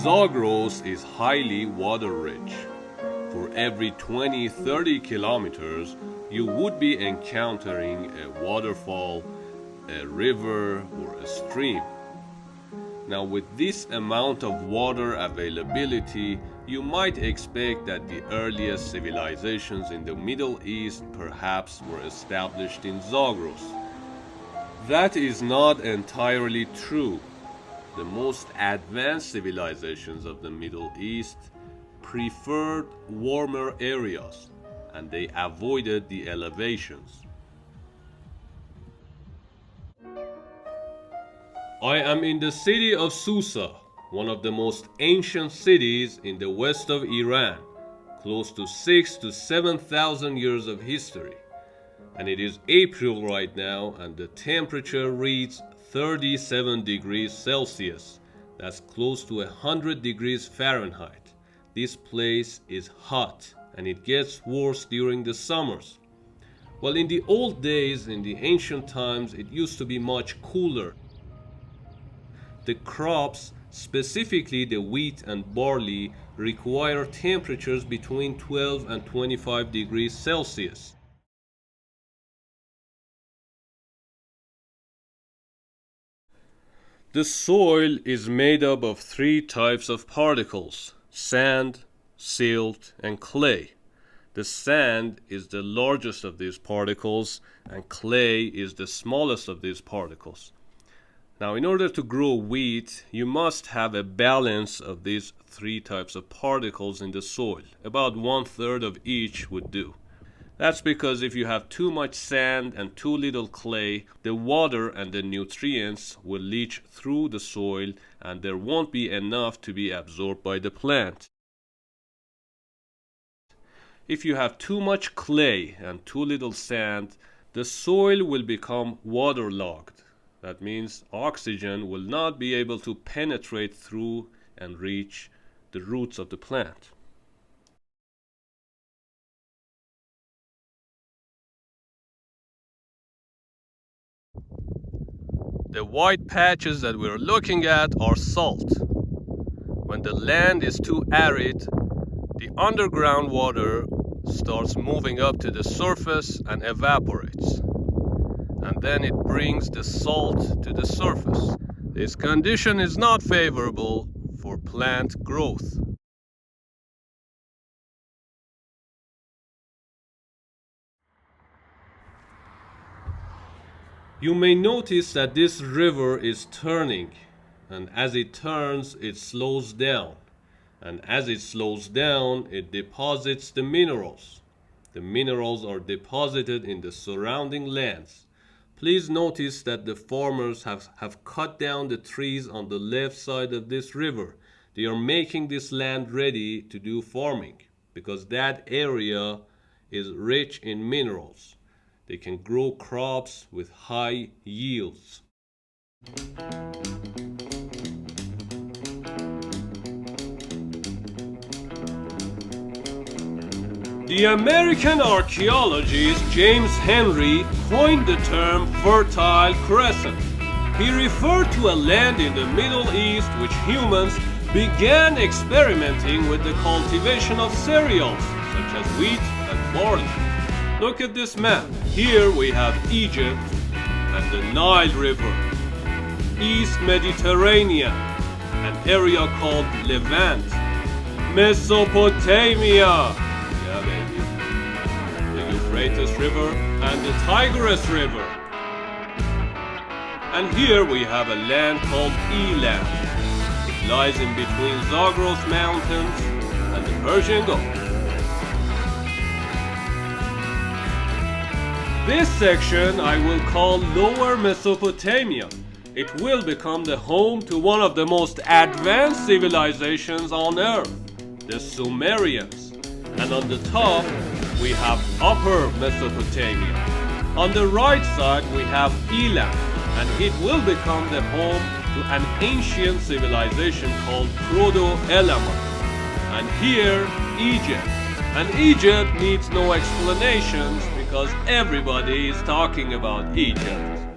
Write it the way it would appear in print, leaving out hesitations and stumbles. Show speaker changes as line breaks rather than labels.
Zagros is highly water-rich. For every 20-30 kilometers, you would be encountering a waterfall, a river, or a stream. Now, with this amount of water availability, you might expect that the earliest civilizations in the Middle East perhaps were established in Zagros. That is not entirely true. The most advanced civilizations of the Middle East preferred warmer areas, and they avoided the elevations. I am in the city of Susa, one of the most ancient cities in the west of Iran, close to 6,000 to 7,000 years of history. And it is April right now, and the temperature reads 37 degrees Celsius. That's close to 100 degrees Fahrenheit. This place is hot, and it gets worse during the summers. Well, in the old days, in the ancient times, it used to be much cooler. The crops, specifically the wheat and barley, require temperatures between 12 and 25 degrees Celsius. The soil is made up of three types of particles: sand, silt, and clay. The sand is the largest of these particles, and clay is the smallest of these particles. Now, in order to grow wheat, you must have a balance of these three types of particles in the soil. About 1/3 of each would do. That's because if you have too much sand and too little clay, the water and the nutrients will leach through the soil, and there won't be enough to be absorbed by the plant. If you have too much clay and too little sand, the soil will become waterlogged. That means oxygen will not be able to penetrate through and reach the roots of the plant. The white patches that we're looking at are salt. When the land is too arid, the underground water starts moving up to the surface and evaporates. And then it brings the salt to the surface. This condition is not favorable for plant growth. You may notice that this river is turning, and as it turns, it slows down. And as it slows down, it deposits the minerals. The minerals are deposited in the surrounding lands. Please notice that the farmers have cut down the trees on the left side of this river. They are making this land ready to do farming because that area is rich in minerals. They can grow crops with high yields. The American archaeologist James Henry coined the term Fertile Crescent. He referred to a land in the Middle East which humans began experimenting with the cultivation of cereals such as wheat and barley. Look at this map. Here we have Egypt and the Nile River, East Mediterranean, an area called Levant, Mesopotamia, yeah baby, the Euphrates River and the Tigris River. And here we have a land called Elam. It lies in between Zagros Mountains and the Persian Gulf. This section I will call Lower Mesopotamia. It will become the home to one of the most advanced civilizations on Earth, the Sumerians. And on the top, we have Upper Mesopotamia. On the right side, we have Elam, and it will become the home to an ancient civilization called Proto-Elamite. And here, Egypt. And Egypt needs no explanations because everybody is talking about Egypt.